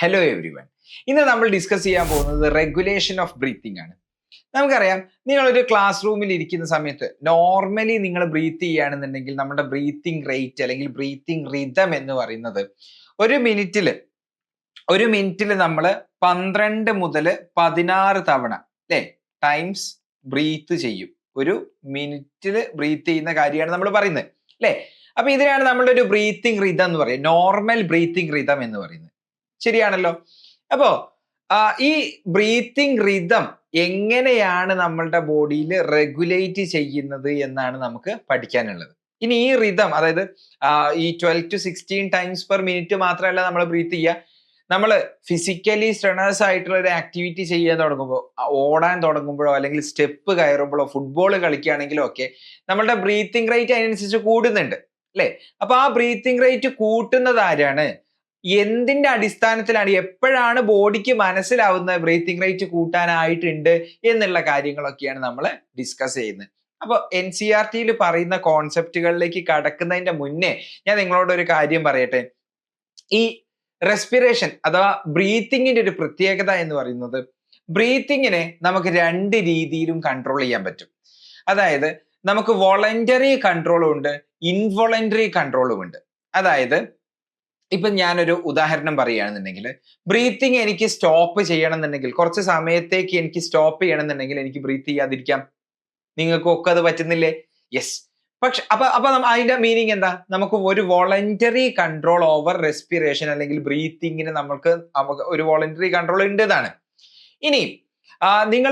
Hello every one. ഇന്ന് നമ്മൾ discuss ചെയ്യാൻ പോകുന്നത് റെഗുലേഷൻ ഓഫ് ബ്രീത്തിങ് ആണ്. നമുക്കറിയാം, നിങ്ങളൊരു ക്ലാസ് റൂമിൽ ഇരിക്കുന്ന സമയത്ത് നോർമലി നിങ്ങൾ ബ്രീത്ത് ചെയ്യുകയാണെന്നുണ്ടെങ്കിൽ നമ്മുടെ ബ്രീത്തിങ് റേറ്റ് അല്ലെങ്കിൽ ബ്രീത്തിങ് റിതം എന്ന് പറയുന്നത് ഒരു മിനിറ്റിൽ നമ്മൾ 12 മുതൽ 16 തവണ അല്ലേ ടൈംസ് ബ്രീത്ത് ചെയ്യും. ഒരു മിനിറ്റിൽ ബ്രീത്ത് ചെയ്യുന്ന കാര്യമാണ് നമ്മൾ പറയുന്നത് അല്ലേ. അപ്പൊ ഇതിനാണ് നമ്മളുടെ ഒരു ബ്രീത്തിങ് റിതം എന്ന് പറയുന്നത്, നോർമൽ ബ്രീത്തിങ് റിതം എന്ന് പറയുന്നത്. ശരിയാണല്ലോ. അപ്പോ ഈ ബ്രീത്തിങ് റിതം എങ്ങനെയാണ് നമ്മളുടെ ബോഡിയിൽ റെഗുലേറ്റ് ചെയ്യുന്നത് എന്നാണ് നമുക്ക് പഠിക്കാനുള്ളത്. ഇനി ഈ റിതം, അതായത് ഈ 12 to 16 ടൈംസ് പെർ മിനിറ്റ് മാത്രമല്ല നമ്മൾ ബ്രീത്ത് ചെയ്യുക. നമ്മൾ ഫിസിക്കലി സ്ട്രെണേഴ്സ് ആയിട്ടുള്ള ഒരു ആക്ടിവിറ്റി ചെയ്യാൻ തുടങ്ങുമ്പോൾ, ഓടാൻ തുടങ്ങുമ്പോഴോ അല്ലെങ്കിൽ സ്റ്റെപ്പ് കയറുമ്പോഴോ ഫുട്ബോൾ കളിക്കുകയാണെങ്കിലോ ഒക്കെ നമ്മളുടെ ബ്രീത്തിങ് റേറ്റ് അതിനനുസരിച്ച് കൂടുന്നുണ്ട് അല്ലേ. അപ്പൊ ആ ബ്രീത്തിങ് റേറ്റ് കൂട്ടുന്നത് ആരാണ്, എന്തിന്റെ അടിസ്ഥാനത്തിലാണ്, എപ്പോഴാണ് ബോഡിക്ക് മനസ്സിലാവുന്നത് ബ്രീത്തിങ് റേറ്റ് കൂട്ടാനായിട്ടുണ്ട് എന്നുള്ള കാര്യങ്ങളൊക്കെയാണ് നമ്മൾ ഡിസ്കസ് ചെയ്യുന്നത്. അപ്പൊ NCERT പറയുന്ന കോൺസെപ്റ്റുകളിലേക്ക് കടക്കുന്നതിന്റെ മുന്നേ ഞാൻ നിങ്ങളോട് ഒരു കാര്യം പറയട്ടെ. ഈ റെസ്പിറേഷൻ അഥവാ ബ്രീത്തിങ്ങിന്റെ ഒരു പ്രത്യേകത എന്ന് പറയുന്നത്, ബ്രീത്തിങ്ങിനെ നമുക്ക് രണ്ട് രീതിയിലും കൺട്രോൾ ചെയ്യാൻ പറ്റും. അതായത് നമുക്ക് വോളണ്ടറി കൺട്രോളും ഉണ്ട്, ഇൻവോളണ്ടറി കൺട്രോളും ഉണ്ട്. അതായത് ഇപ്പൊ ഞാനൊരു ഉദാഹരണം പറയുകയാണെന്നുണ്ടെങ്കിൽ, ബ്രീത്തിങ് എനിക്ക് സ്റ്റോപ്പ് ചെയ്യണമെന്നുണ്ടെങ്കിൽ, കുറച്ച് സമയത്തേക്ക് എനിക്ക് സ്റ്റോപ്പ് ചെയ്യണമെന്നുണ്ടെങ്കിൽ എനിക്ക് ബ്രീത്ത് ചെയ്യാതിരിക്കാം. നിങ്ങൾക്കൊക്കെ അത് പറ്റുന്നില്ലേ? യെസ്. പക്ഷെ അപ്പൊ അതിന്റെ മീനിങ് എന്താ, നമുക്ക് ഒരു വോളണ്ടറി കൺട്രോൾ ഓവർ റെസ്പിറേഷൻ അല്ലെങ്കിൽ ബ്രീത്തിങ്ങിന് നമുക്ക് ഒരു വോളണ്ടറി കൺട്രോൾ ഉണ്ട് എന്നാണ്. ഇനി നിങ്ങൾ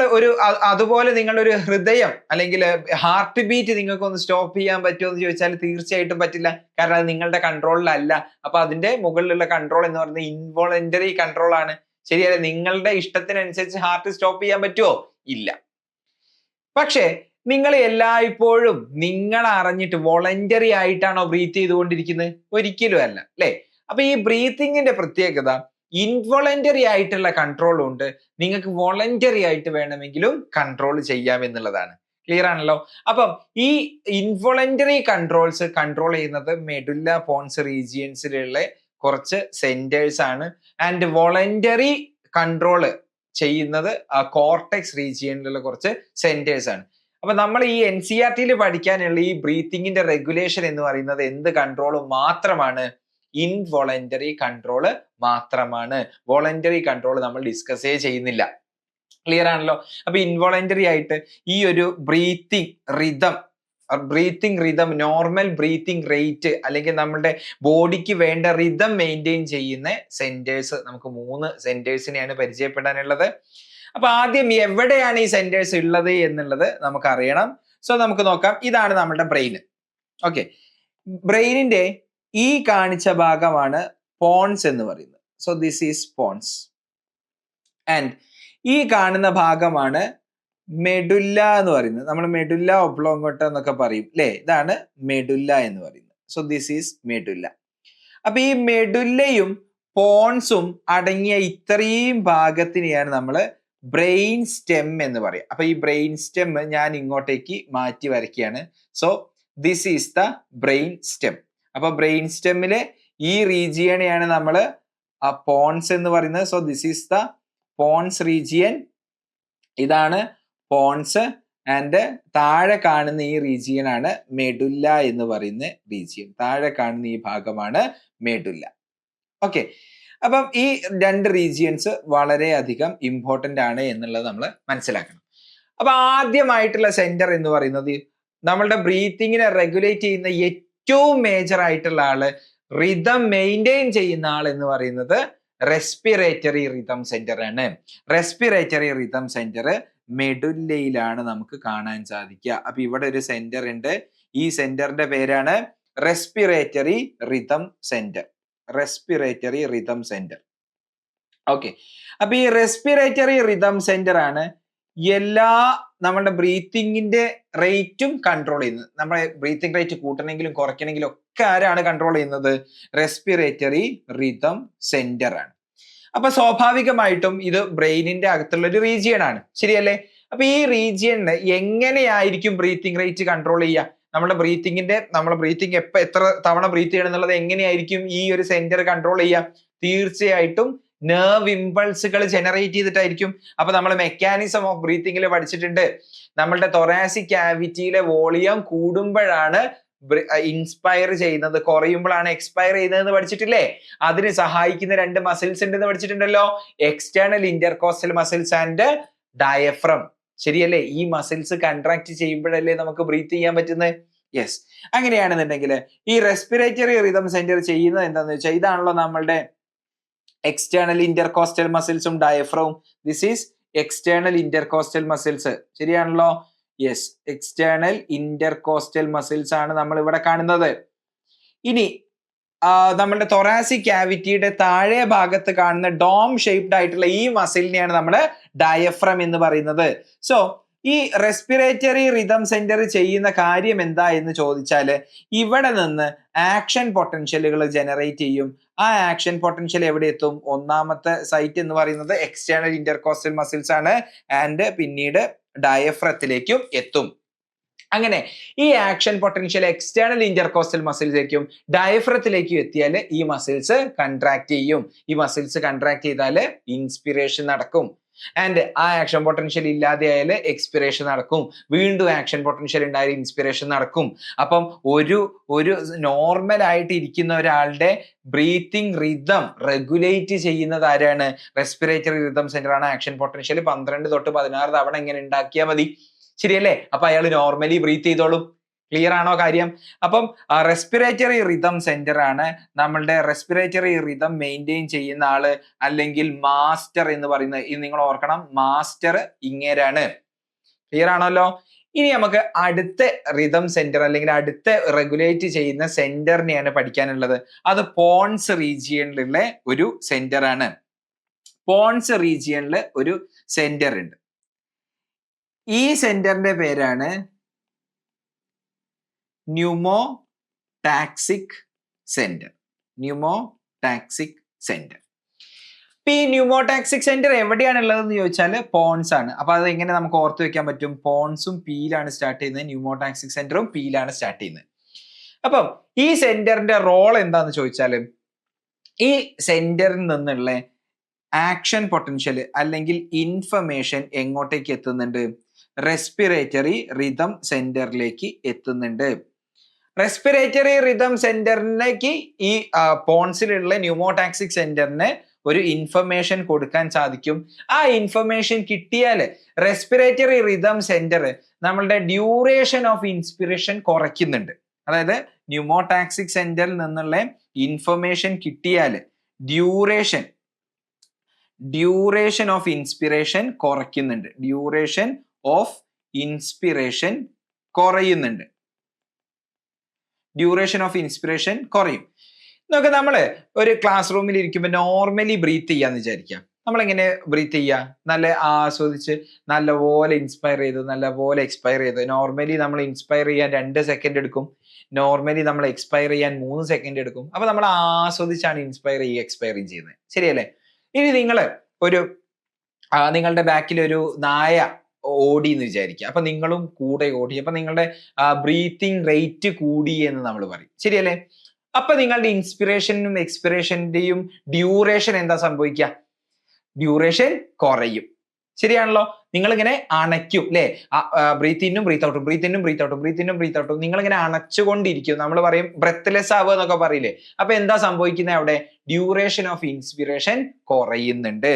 അതുപോലെ നിങ്ങളുടെ ഒരു ഹൃദയം അല്ലെങ്കിൽ ഹാർട്ട് ബീറ്റ് നിങ്ങൾക്ക് ഒന്ന് സ്റ്റോപ്പ് ചെയ്യാൻ പറ്റുമോ എന്ന് ചോദിച്ചാൽ തീർച്ചയായിട്ടും പറ്റില്ല. കാരണം അത് നിങ്ങളുടെ കൺട്രോളിലല്ല. അപ്പൊ അതിന്റെ മുകളിലുള്ള കൺട്രോൾ എന്ന് പറയുന്നത് ഇൻവോളണ്ടറി കൺട്രോൾ ആണ്. ശരിയല്ലേ? നിങ്ങളുടെ ഇഷ്ടത്തിനനുസരിച്ച് ഹാർട്ട് സ്റ്റോപ്പ് ചെയ്യാൻ പറ്റുമോ? ഇല്ല. പക്ഷേ നിങ്ങൾ എല്ലായ്പ്പോഴും നിങ്ങൾ അറിഞ്ഞിട്ട് വോളണ്ടറി ആയിട്ടാണോ ബ്രീത്ത് ചെയ്തുകൊണ്ടിരിക്കുന്നത്? ഒരിക്കലും അല്ല അല്ലെ. അപ്പൊ ഈ ബ്രീത്തിങ്ങിന്റെ പ്രത്യേകത, ഇൻവോളണ്ടറി ആയിട്ടുള്ള കൺട്രോൾ ഉണ്ട്, നിങ്ങൾക്ക് വോളണ്ടറി ആയിട്ട് വേണമെങ്കിലും കൺട്രോൾ ചെയ്യാം എന്നുള്ളതാണ്. ക്ലിയർ ആണല്ലോ. അപ്പം ഈ ഇൻവോളണ്ടറി കൺട്രോൾസ് കൺട്രോൾ ചെയ്യുന്നത് മെഡുല്ല പോൺസ് റീജിയൻസിലുള്ള കുറച്ച് സെന്റേഴ്സ് ആണ്. ആൻഡ് വോളണ്ടറി കൺട്രോൾ ചെയ്യുന്നത് കോർട്ടെക്സ് റീജിയനിലുള്ള കുറച്ച് സെന്റേഴ്സ് ആണ്. അപ്പൊ നമ്മൾ ഈ NCERT പഠിക്കാനുള്ള ഈ ബ്രീത്തിങ്ങിന്റെ റെഗുലേഷൻ എന്ന് പറയുന്നത് എന്ത് കൺട്രോൾ മാത്രമാണ്? ഇൻവോളണ്ടറി കൺട്രോള് മാത്രമാണ്. വോളണ്ടറി കൺട്രോൾ നമ്മൾ ഡിസ്കസ് ചെയ്യുന്നില്ല. ക്ലിയർ ആണല്ലോ. അപ്പൊ ഇൻവോളണ്ടറി ആയിട്ട് ഈ ഒരു breathing rhythm normal breathing rate അല്ലെങ്കിൽ നമ്മുടെ ബോഡിക്ക് വേണ്ട റിതം മെയിൻറ്റെയിൻ ചെയ്യുന്ന സെന്റേഴ്സ്, നമുക്ക് 3 സെന്റേഴ്സിനെയാണ് പരിചയപ്പെടാനുള്ളത്. അപ്പൊ ആദ്യം എവിടെയാണ് ഈ സെന്റേഴ്സ് ഉള്ളത് എന്നുള്ളത് നമുക്ക് അറിയണം. സോ നമുക്ക് നോക്കാം. ഇതാണ് നമ്മുടെ ബ്രെയിൻ. ഓക്കെ, ബ്രെയിനിന്റെ ഈ കാണിച്ച ഭാഗമാണ് പോൺസ് എന്ന് പറയുന്നത്. So this is pons. And ഈ കാണുന്ന ഭാഗമാണ് മെഡുല്ല എന്ന് പറയുന്നത്. നമ്മൾ മെഡുല്ല ഒബ്ലോങ്കോട്ട എന്നൊക്കെ പറയും അല്ലേ. ഇതാണ് മെഡുല്ല എന്ന് പറയുന്നത്. So this is medulla. അപ്പൊ ഈ മെഡുല്ലയും പോൺസും അടങ്ങിയ ഇത്രയും ഭാഗത്തിനെയാണ് നമ്മൾ ബ്രെയിൻ സ്റ്റെം എന്ന് പറയും. അപ്പൊ ഈ ബ്രെയിൻ സ്റ്റെം ഞാൻ ഇങ്ങോട്ടേക്ക് മാറ്റി വരയ്ക്കുകയാണ്. So this is the brain stem. അപ്പൊ ബ്രെയിൻ സ്റ്റെമ്മിലെ ഈ റീജിയനെയാണ് നമ്മൾ പോൺസ് എന്ന് പറയുന്നത്. So this is the pons region. ഇതാണ് പോൺസ്. ആൻഡ് താഴെ കാണുന്ന ഈ റീജിയൻ ആണ് മെഡുല്ല എന്ന് പറയുന്ന റീജിയൻ. താഴെ കാണുന്ന ഈ ഭാഗമാണ് മെഡുല്ല. ഓക്കെ, അപ്പം ഈ 2 റീജിയൻസ് വളരെയധികം ഇമ്പോർട്ടന്റ് ആണ് എന്നുള്ളത് നമ്മൾ മനസ്സിലാക്കണം. അപ്പൊ ആദ്യമായിട്ടുള്ള സെന്റർ എന്ന് പറയുന്നത്, നമ്മളുടെ ബ്രീത്തിങ്ങിനെ റെഗുലേറ്റ് ചെയ്യുന്ന ഏറ്റവും മേജർ ആയിട്ടുള്ള ആള്, റിതം മെയിൻറ്റെയിൻ ചെയ്യുന്ന ആൾ എന്ന് പറയുന്നത് റെസ്പിറേറ്ററി റിതം സെന്റർ ആണ്. റെസ്പിറേറ്ററി റിതം സെന്റർ മെഡുല്ലയിലാണ് നമുക്ക് കാണാൻ സാധിക്കുക. അപ്പൊ ഇവിടെ ഒരു സെന്റർ ഉണ്ട്. ഈ സെന്ററിന്റെ പേരാണ് respiratory rhythm centre. Respiratory rhythm centre. Okay, അപ്പൊ ഈ റെസ്പിറേറ്ററി റിതം സെന്റർ ആണ് എല്ലാ നമ്മുടെ ബ്രീത്തിങ്ങിന്റെ റേറ്റും കൺട്രോൾ ചെയ്യുന്നത്. നമ്മുടെ ബ്രീത്തിങ് റേറ്റ് കൂട്ടണമെങ്കിലും കുറയ്ക്കണമെങ്കിലും ഒക്കെ ആരാണ് കൺട്രോൾ ചെയ്യുന്നത്? റെസ്പിറേറ്ററി റിതം സെന്റർ ആണ്. അപ്പൊ സ്വാഭാവികമായിട്ടും ഇത് ബ്രെയിനിന്റെ അകത്തുള്ള ഒരു റീജിയൻ ആണ്. ശരിയല്ലേ? അപ്പൊ ഈ റീജിയനിൽ എങ്ങനെയായിരിക്കും ബ്രീത്തിങ് റേറ്റ് കൺട്രോൾ ചെയ്യുക? നമ്മുടെ ബ്രീത്തിങ് എത്ര തവണ ബ്രീത്ത് ചെയ്യണം എന്നുള്ളത് എങ്ങനെയായിരിക്കും ഈ ഒരു സെന്റർ കൺട്രോൾ ചെയ്യുക? തീർച്ചയായിട്ടും നെർവ് ഇമ്പൾസുകൾ ജനറേറ്റ് ചെയ്തിട്ടായിരിക്കും. അപ്പൊ നമ്മൾ മെക്കാനിസം ഓഫ് ബ്രീത്തിങ്ങിൽ പഠിച്ചിട്ടുണ്ട്, നമ്മളുടെ തൊറാസിക് ക്യാവിറ്റിയിലെ വോളിയം കൂടുമ്പോഴാണ് ഇൻസ്പയർ ചെയ്യുന്നത്, കുറയുമ്പോഴാണ് എക്സ്പയർ ചെയ്യുന്നത് പഠിച്ചിട്ടില്ലേ? അതിന് സഹായിക്കുന്ന രണ്ട് മസിൽസ് ഉണ്ടെന്ന് പഠിച്ചിട്ടുണ്ടല്ലോ, external intercostal muscles and diaphragm. ശരിയല്ലേ? ഈ മസിൽസ് കൺട്രാക്ട് ചെയ്യുമ്പോഴല്ലേ നമുക്ക് ബ്രീത്ത് ചെയ്യാൻ പറ്റുന്നത്. യെസ്, അങ്ങനെയാണെന്നുണ്ടെങ്കിൽ ഈ റെസ്പിറേറ്ററി റിതം സെന്റർ ചെയ്യുന്നത് എന്താണെന്ന് വെച്ചാൽ ഇതാണല്ലോ നമ്മളുടെ എക്സ്റ്റേണൽ ഇന്റർകോസ്റ്റൽ മസിൽസും ഡയഫ്രവും. This is external intercostal muscles. ശരിയാണല്ലോ? യെസ്, എക്സ്റ്റേണൽ ഇന്റർകോസ്റ്റൽ മസിൽസ് ആണ് നമ്മൾ ഇവിടെ കാണുന്നത്. ഇനി നമ്മളുടെ തൊറാസിക് ക്യാവിറ്റിയുടെ താഴെ ഭാഗത്ത് കാണുന്ന ഡോം ഷേപ്ഡ് ആയിട്ടുള്ള ഈ മസിലിനെയാണ് നമ്മൾ ഡയഫ്രം എന്ന് പറയുന്നത്. സോ ഈ റെസ്പിറേറ്ററി റിതം സെന്റർ ചെയ്യുന്ന കാര്യം എന്താ എന്ന് ചോദിച്ചാൽ ഇവിടെ നിന്ന് ആക്ഷൻ പൊട്ടൻഷ്യലുകൾ ജനറേറ്റ് ചെയ്യും. ആ ആക്ഷൻ പൊട്ടൻഷ്യൽ എവിടെ എത്തും? ഒന്നാമത്തെ സൈറ്റ് എന്ന് പറയുന്നത് എക്സ്റ്റേണൽ ഇന്റർകോസ്റ്റൽ മസിൽസ് ആണ്, ആൻഡ് പിന്നീട് ഡയഫ്രത്തിലേക്കും എത്തും. അങ്ങനെ ഈ ആക്ഷൻ പൊട്ടൻഷ്യൽ എക്സ്റ്റേണൽ ഇന്റർകോസ്റ്റൽ മസിൽസിലേക്കും ഡയഫ്രത്തിലേക്കും എത്തിയാൽ ഈ മസിൽസ് കൺട്രാക്ട് ചെയ്യും. ഈ മസിൽസ് കൺട്രാക്ട് ചെയ്താൽ ഇൻസ്പിറേഷൻ നടക്കും, ആൻഡ് ആ ആക്ഷൻ പൊട്ടൻഷ്യൽ ഇല്ലാതെയായാൽ എക്സ്പിറേഷൻ നടക്കും. വീണ്ടും ആക്ഷൻ പൊട്ടൻഷ്യൽ ഉണ്ടായാൽ ഇൻസ്പിറേഷൻ നടക്കും. അപ്പം ഒരു നോർമൽ ആയിട്ട് ഇരിക്കുന്ന ഒരാളുടെ ബ്രീത്തിങ് റിതം റെഗുലേറ്റ് ചെയ്യുന്നത് ആരാണ്? റെസ്പിറേറ്ററി റിതം സെന്റർ ആണ്. ആക്ഷൻ പൊട്ടൻഷ്യൽ 12 തൊട്ട് 16 തവണ ഇങ്ങനെ ഉണ്ടാക്കിയാൽ മതി. ശരിയല്ലേ? അപ്പൊ അയാൾ നോർമലി ബ്രീത്ത് ചെയ്തോളും. ക്ലിയർ ആണോ കാര്യം? അപ്പം റെസ്പിറേറ്ററി റിതം സെന്റർ ആണ് നമ്മളുടെ റെസ്പിറേറ്ററി റിതം മെയിൻറ്റെയിൻ ചെയ്യുന്ന ആള്, അല്ലെങ്കിൽ മാസ്റ്റർ എന്ന് പറയുന്നത്. ഇത് നിങ്ങൾ ഓർക്കണം, മാസ്റ്റർ ഇങ്ങേരാണ്. ക്ലിയർ ആണല്ലോ? ഇനി നമുക്ക് അടുത്ത റിതം സെന്റർ അല്ലെങ്കിൽ അടുത്ത റെഗുലേറ്റ് ചെയ്യുന്ന സെന്ററിനെയാണ് പഠിക്കാനുള്ളത്. അത് പോൺസ് റീജിയനിലുള്ള ഒരു സെന്റർ ആണ്. പോൺസ് റീജിയനിൽ ഒരു സെന്റർ ഉണ്ട്. ഈ സെന്ററിന്റെ പേരാണ് ന്യൂമോടാക്സിക് സെന്റർ. Pneumotaxic centre. അപ്പൊ ഈ ന്യൂമോടാക്സിക് സെന്റർ എവിടെയാണ് ഉള്ളതെന്ന് ചോദിച്ചാൽ പോൺസ് ആണ്. അപ്പൊ അത് എങ്ങനെ നമുക്ക് ഓർത്ത് വെക്കാൻ പറ്റും? പോൺസും പിയിലാണ് സ്റ്റാർട്ട് ചെയ്യുന്നത്, ന്യൂമോടാക്സിക് സെന്ററും പിയിലാണ് സ്റ്റാർട്ട് ചെയ്യുന്നത്. അപ്പം ഈ സെന്ററിന്റെ റോൾ എന്താന്ന് ചോദിച്ചാൽ ഈ സെന്ററിൽ നിന്നുള്ള ആക്ഷൻ പൊട്ടൻഷ്യൽ അല്ലെങ്കിൽ ഇൻഫർമേഷൻ എങ്ങോട്ടേക്ക് എത്തുന്നുണ്ട്? റെസ്പിറേറ്ററി റിതം സെന്ററിലേക്ക് എത്തുന്നുണ്ട്. റെസ്പിറേറ്ററി റിതം സെന്ററിലേക്ക് ഈ പോൺസിലുള്ള ന്യൂമോടാക്സിക് സെന്ററിന് ഒരു ഇൻഫർമേഷൻ കൊടുക്കാൻ സാധിക്കും. ആ ഇൻഫർമേഷൻ കിട്ടിയാൽ റെസ്പിറേറ്ററി റിതം സെന്റർ നമ്മളുടെ ഡ്യൂറേഷൻ ഓഫ് ഇൻസ്പിറേഷൻ കുറയ്ക്കുന്നുണ്ട്. അതായത് ന്യൂമോടാക്സിക് സെന്ററിൽ നിന്നുള്ള ഇൻഫർമേഷൻ കിട്ടിയാൽ ഡ്യൂറേഷൻ ഓഫ് ഇൻസ്പിറേഷൻ കുറയ്ക്കുന്നുണ്ട്. ഡ്യൂറേഷൻ ഓഫ് ഇൻസ്പിറേഷൻ കുറയുന്നുണ്ട്. ഡ്യൂറേഷൻ ഓഫ് ഇൻസ്പിറേഷൻ കുറയും. നോക്ക്, നമ്മള് ഒരു ക്ലാസ് റൂമിൽ ഇരിക്കുമ്പോൾ നോർമലി ബ്രീത്ത് ചെയ്യാന്ന് വിചാരിക്കാം. നമ്മളെങ്ങനെ ബ്രീത്ത് ചെയ്യുക? നല്ല ആസ്വദിച്ച് നല്ലപോലെ ഇൻസ്പയർ ചെയ്ത് നല്ലപോലെ എക്സ്പയർ ചെയ്ത്. നോർമലി നമ്മൾ ഇൻസ്പയർ ചെയ്യാൻ 2 സെക്കൻഡ് എടുക്കും, നോർമലി നമ്മൾ എക്സ്പയർ ചെയ്യാൻ 3 സെക്കൻഡ് എടുക്കും. അപ്പൊ നമ്മൾ ആസ്വദിച്ചാണ് ഇൻസ്പയർ ചെയ്യുക എക്സ്പയറിങ് ചെയ്യുന്നത്. ശരിയല്ലേ? ഇനി നിങ്ങൾ നിങ്ങളുടെ ബാക്കിൽ ഒരു നായ ഓടി എന്ന് വിചാരിക്കുക. അപ്പൊ നിങ്ങളും കൂടെ ഓടി. അപ്പൊ നിങ്ങളുടെ ബ്രീത്തിങ് റേറ്റ് കൂടി എന്ന് നമ്മൾ പറയും. ശരിയല്ലേ? അപ്പൊ നിങ്ങളുടെ ഇൻസ്പിറേഷനും എക്സ്പിറേഷന്റെയും ഡ്യൂറേഷൻ എന്താ സംഭവിക്കുക? ഡ്യൂറേഷൻ കുറയും. ശരിയാണല്ലോ? നിങ്ങൾ ഇങ്ങനെ അണയ്ക്കും അല്ലെ? ബ്രീത്ത് ഇന്നും ബ്രീത്ത് ഔട്ടും, ബ്രീത്ത് ഇന്നും ബ്രീത്ത് ഔട്ടും, ബ്രീത്ത് ഇന്നും ബ്രീത്ത് ഔട്ടും. നിങ്ങൾ ഇങ്ങനെ അണച്ചുകൊണ്ടിരിക്കും. നമ്മൾ പറയും ബ്രെത്ത്ലെസ് ആവുക എന്നൊക്കെ പറയില്ലേ? അപ്പൊ എന്താ സംഭവിക്കുന്നത് അവിടെ? ഡ്യൂറേഷൻ ഓഫ് ഇൻസ്പിറേഷൻ കുറയുന്നുണ്ട്.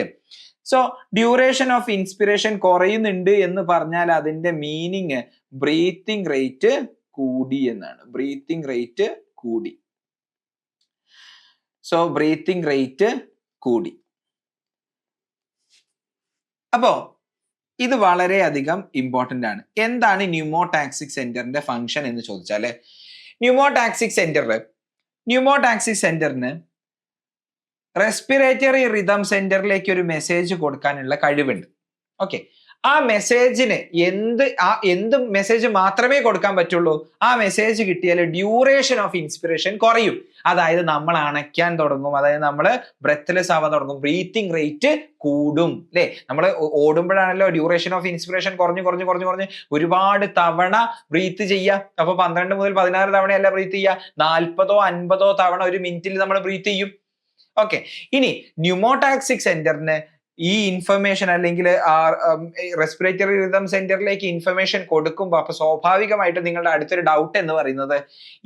സോ ഡ്യൂറേഷൻ ഓഫ് ഇൻസ്പിറേഷൻ കുറയുന്നുണ്ട് എന്ന് പറഞ്ഞാൽ അതിന്റെ മീനിങ് ബ്രീത്തിങ് റേറ്റ് കൂടി എന്നാണ്. ബ്രീത്തിങ് റേറ്റ് കൂടി. സോ ബ്രീത്തിങ് റേറ്റ് കൂടി. അപ്പോ ഇത് വളരെയധികം ഇമ്പോർട്ടന്റ് ആണ്. എന്താണ് ന്യൂമോടാക്സിക് സെന്ററിന്റെ ഫംഗ്ഷൻ എന്ന് ചോദിച്ചാല്, ന്യൂമോടാക്സിക് സെന്ററിന് റെസ്പിറേറ്ററി റിതം സെന്ററിലേക്ക് ഒരു മെസ്സേജ് കൊടുക്കാനുള്ള കഴിവുണ്ട്. ഓക്കെ, ആ മെസ്സേജിന് എന്ത് മെസ്സേജ് മാത്രമേ കൊടുക്കാൻ പറ്റുള്ളൂ? ആ മെസ്സേജ് കിട്ടിയാൽ ഡ്യൂറേഷൻ ഓഫ് ഇൻസ്പിറേഷൻ കുറയും. അതായത് നമ്മൾ അണയ്ക്കാൻ തുടങ്ങും, അതായത് നമ്മൾ ബ്രെത്ത്ലെസ് ആവാൻ തുടങ്ങും, ബ്രീത്തിങ് റേറ്റ് കൂടും അല്ലെ? നമ്മൾ ഓടുമ്പോഴാണല്ലോ ഡ്യൂറേഷൻ ഓഫ് ഇൻസ്പിറേഷൻ കുറഞ്ഞ് ഒരുപാട് തവണ ബ്രീത്ത് ചെയ്യുക. അപ്പൊ 12 മുതൽ 16 തവണയല്ല ബ്രീത്ത് ചെയ്യുക, 40ഓ 50ഓ തവണ ഒരു മിനിറ്റിൽ നമ്മൾ ബ്രീത്ത് ചെയ്യും. ഓക്കെ, ഇനി ന്യൂമോടാക്സിക് സെന്ററിന് ഈ ഇൻഫർമേഷൻ അല്ലെങ്കിൽ റെസ്പിറേറ്ററി റിതം സെന്ററിലേക്ക് ഇൻഫർമേഷൻ കൊടുക്കുമ്പോൾ അപ്പൊ സ്വാഭാവികമായിട്ടും നിങ്ങളുടെ അടുത്തൊരു ഡൗട്ട് എന്ന് പറയുന്നത്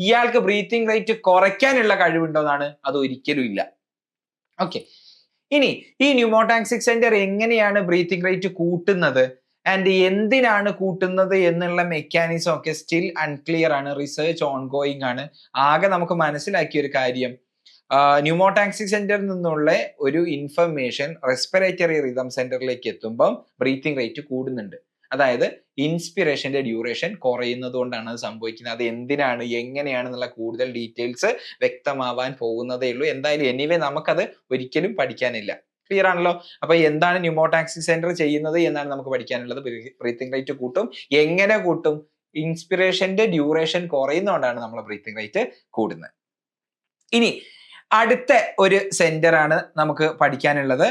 ഇയാൾക്ക് ബ്രീത്തിങ് റേറ്റ് കുറയ്ക്കാനുള്ള കഴിവുണ്ടോ എന്നാണ്. അത് ഒരിക്കലും ഇല്ല. ഓക്കെ, ഇനി ഈ ന്യൂമോടാക്സിക് സെന്റർ എങ്ങനെയാണ് ബ്രീത്തിങ് റേറ്റ് കൂട്ടുന്നത് ആൻഡ് എന്തിനാണ് കൂട്ടുന്നത് എന്നുള്ള മെക്കാനിസം ഒക്കെ സ്റ്റിൽ അൺക്ലിയർ ആണ്, റിസർച്ച് ഓൺഗോയിങ് ആണ്. ആകെ നമുക്ക് മനസ്സിലാക്കിയ ഒരു കാര്യം, ന്യൂമോടാക്സിക് സെന്ററിൽ നിന്നുള്ള ഒരു ഇൻഫർമേഷൻ റെസ്പിറേറ്ററി റിതം സെന്ററിലേക്ക് എത്തുമ്പോൾ ബ്രീത്തിങ് റേറ്റ് കൂടുന്നുണ്ട്. അതായത് ഇൻസ്പിറേഷന്റെ ഡ്യൂറേഷൻ കുറയുന്നത് കൊണ്ടാണ് അത് സംഭവിക്കുന്നത്. അത് എന്തിനാണ് എങ്ങനെയാണെന്നുള്ള കൂടുതൽ ഡീറ്റെയിൽസ് വ്യക്തമാവാൻ പോകുന്നതേ ഉള്ളൂ. എന്തായാലും എനിവേ നമുക്കത് ഒരിക്കലും പഠിക്കാനില്ല. ക്ലിയർ ആണല്ലോ? അപ്പൊ എന്താണ് ന്യൂമോടാക്സിക് സെന്റർ ചെയ്യുന്നത് എന്നാണ് നമുക്ക് പഠിക്കാനുള്ളത്. ബ്രീത്തിങ് റേറ്റ് കൂട്ടും. എങ്ങനെ കൂട്ടും? ഇൻസ്പിറേഷന്റെ ഡ്യൂറേഷൻ കുറയുന്നതുകൊണ്ടാണ് നമ്മൾ ബ്രീത്തിങ് റേറ്റ് കൂടുന്നത്. ഇനി അടുത്ത ഒരു സെന്റർ ആണ് നമുക്ക് പഠിക്കാനുള്ളത്.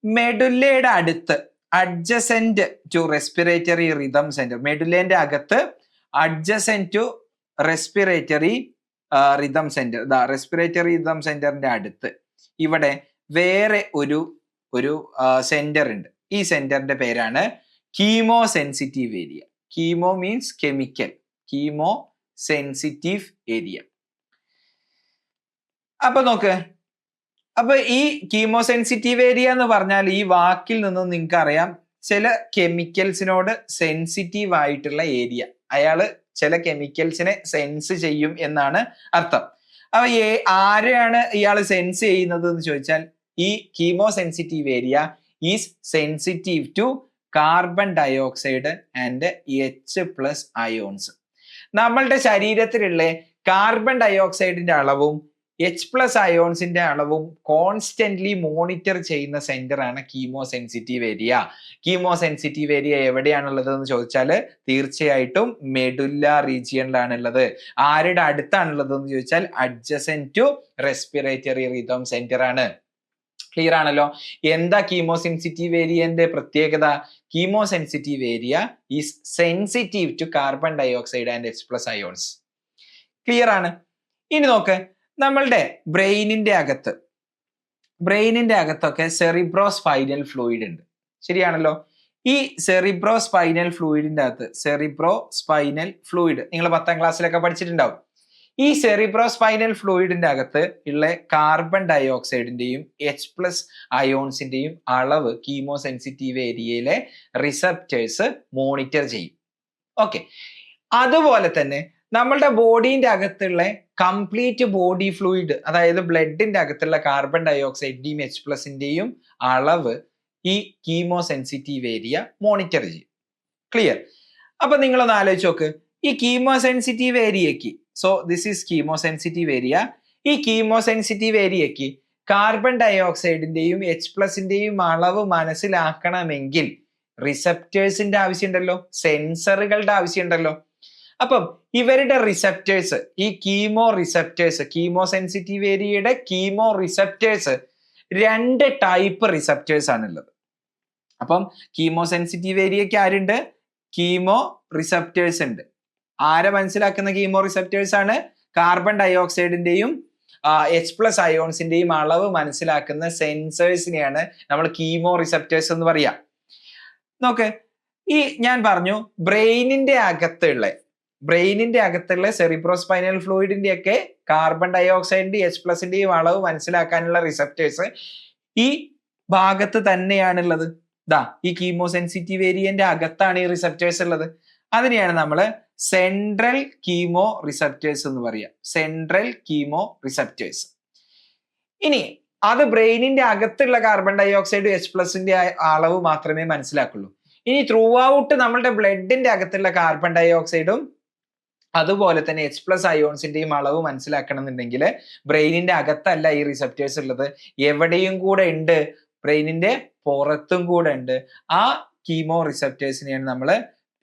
മെഡുല്ലയുടെ അടുത്ത് adjacent to respiratory rhythm centre, മെഡുല്ലേന്റെ അകത്ത് adjacent to respiratory rhythm centre, respiratory rhythm സെന്ററിന്റെ അടുത്ത് ഇവിടെ വേറെ ഒരു സെന്റർ ഉണ്ട്. ഈ സെന്ററിന്റെ പേരാണ് chemo sensitive area. Chemo means chemical, chemo sensitive area. അപ്പൊ നോക്ക്, അപ്പൊ ഈ കീമോ സെൻസിറ്റീവ് ഏരിയ എന്ന് പറഞ്ഞാൽ ഈ വാക്കിൽ നിന്നും നിങ്ങൾക്ക് അറിയാം ചില കെമിക്കൽസിനോട് സെൻസിറ്റീവ് ആയിട്ടുള്ള ഏരിയ. അയാള് ചില കെമിക്കൽസിനെ സെൻസ് ചെയ്യും എന്നാണ് അർത്ഥം. അപ്പൊ ആരെയാണ് ഇയാൾ സെൻസ് ചെയ്യുന്നത് എന്ന് ചോദിച്ചാൽ ഈ chemo sensitive area is sensitive to carbon dioxide and H+ ions. നമ്മളുടെ ശരീരത്തിലുള്ള കാർബൺ ഡയോക്സൈഡിന്റെ അളവും H+ അയോൺസിന്റെ അളവും കോൺസ്റ്റന്റ്ലി മോണിറ്റർ ചെയ്യുന്ന സെന്റർ ആണ് chemo sensitive area. Chemo sensitive area എവിടെയാണുള്ളത് എന്ന് ചോദിച്ചാൽ തീർച്ചയായിട്ടും മെഡുല്ല റീജിയനിലാണ് ഉള്ളത്. ആരുടെ അടുത്താണുള്ളത് എന്ന് ചോദിച്ചാൽ adjacent to respiratory rhythm center ആണ്. ക്ലിയർ ആണല്ലോ? എന്താ കീമോ സെൻസിറ്റീവ് ഏരിയന്റെ പ്രത്യേകത? Chemo sensitive area is sensitive to carbon dioxide and H+ ions. Clear ആണ്? ഇനി നോക്ക്, നമ്മളുടെ ബ്രെയിനിന്റെ അകത്തൊക്കെ സെറിബ്രോസ്പൈനൽ ഫ്ലൂയിഡ് ഉണ്ട്. ശരിയാണല്ലോ? ഈ സെറിബ്രോസ്പൈനൽ ഫ്ലൂയിഡിന്റെ അകത്ത് സെറിബ്രോസ്പൈനൽ ഫ്ലൂയിഡ് നിങ്ങൾ 10ാം ക്ലാസ്സിലൊക്കെ പഠിച്ചിട്ടുണ്ടാവും. ഈ സെറിബ്രോസ്പൈനൽ ഫ്ലൂയിഡിന്റെ അകത്ത് ഉള്ള കാർബൺ ഡയോക്സൈഡിന്റെയും H+ അയോൺസിന്റെയും അളവ് കീമോ സെൻസിറ്റീവ് ഏരിയയിലെ റിസപ്റ്റേഴ്സ് മോണിറ്റർ ചെയ്യും. ഓക്കെ, അതുപോലെ തന്നെ നമ്മളുടെ ബോഡീന്റെ അകത്തുള്ള കംപ്ലീറ്റ് ബോഡി ഫ്ലൂയിഡ്, അതായത് ബ്ലഡിന്റെ അകത്തുള്ള കാർബൺ ഡയോക്സൈഡിന്റെയും H+ന്റെയും അളവ് ഈ കീമോ സെൻസിറ്റീവ് ഏരിയ മോണിറ്റർ ചെയ്യും. ക്ലിയർ? അപ്പൊ നിങ്ങളൊന്ന് ആലോചിച്ച് നോക്ക്, ഈ കീമോ സെൻസിറ്റീവ് ഏരിയക്ക്, so this is chemo sensitive area, ഈ കീമോ സെൻസിറ്റീവ് ഏരിയക്ക് കാർബൺ ഡയോക്സൈഡിന്റെയും H+ന്റെയും അളവ് മനസ്സിലാക്കണമെങ്കിൽ റിസപ്റ്റേഴ്സിന്റെ ആവശ്യമുണ്ടല്ലോ, സെൻസറുകളുടെ ആവശ്യമുണ്ടല്ലോ. അപ്പം ഇവരുടെ റിസപ്റ്റേഴ്സ്, ഈ കീമോ റിസപ്റ്റേഴ്സ്, കീമോ സെൻസിറ്റീവ് ഏരിയയുടെ കീമോ റിസപ്റ്റേഴ്സ് 2 ടൈപ്പ് റിസപ്റ്റേഴ്സ് ആണുള്ളത്. അപ്പം കീമോ സെൻസിറ്റീവ് ഏരിയക്ക് ആരുണ്ട്? കീമോ റിസപ്റ്റേഴ്സ് ഉണ്ട്. ആരെ മനസ്സിലാക്കുന്ന കീമോ റിസപ്റ്റേഴ്സ് ആണ്? കാർബൺ ഡയോക്സൈഡിന്റെയും H+ അയോൺസിന്റെയും അളവ് മനസ്സിലാക്കുന്ന സെൻസേഴ്സിനെയാണ് നമ്മൾ കീമോ റിസപ്റ്റേഴ്സ് എന്ന് പറയാം. നോക്ക്, ഈ ഞാൻ പറഞ്ഞു ബ്രെയിനിന്റെ അകത്തുള്ള സെറിബ്രോസ്പൈനൽ ഫ്ലൂയിഡിന്റെ ഒക്കെ കാർബൺ ഡയോക്സൈഡിന്റെയും H+ന്റെയും അളവ് മനസ്സിലാക്കാനുള്ള റിസപ്റ്റേഴ്സ് ഈ ഭാഗത്ത് തന്നെയാണുള്ളത്. ഈ കീമോ സെൻസിറ്റീവ് ഏരിയന്റെ അകത്താണ് ഈ റിസപ്റ്റേഴ്സ് ഉള്ളത്. അതിനെയാണ് നമ്മൾ സെൻട്രൽ കീമോ റിസപ്റ്റേഴ്സ് എന്ന് പറയാം. Central chemo receptors. ഇനി അത് ബ്രെയിനിന്റെ അകത്തുള്ള കാർബൺ ഡയോക്സൈഡ് H+ന്റെ അളവ് മാത്രമേ മനസ്സിലാക്കുള്ളൂ. ഇനി ത്രൂ ഔട്ട് നമ്മളുടെ ബ്ലഡിന്റെ അകത്തുള്ള കാർബൺ ഡയോക്സൈഡും അതുപോലെ തന്നെ H+ അയോൺസിന്റെയും അളവ് മനസ്സിലാക്കണം എന്നുണ്ടെങ്കിൽ ബ്രെയിനിന്റെ അകത്തല്ല ഈ റിസപ്റ്റേഴ്സ് ഉള്ളത്, എവിടെയും കൂടെ ഉണ്ട്, ബ്രെയിനിന്റെ പുറത്തും കൂടെ ഉണ്ട്. ആ കീമോ റിസപ്റ്റേഴ്സിനെയാണ് നമ്മൾ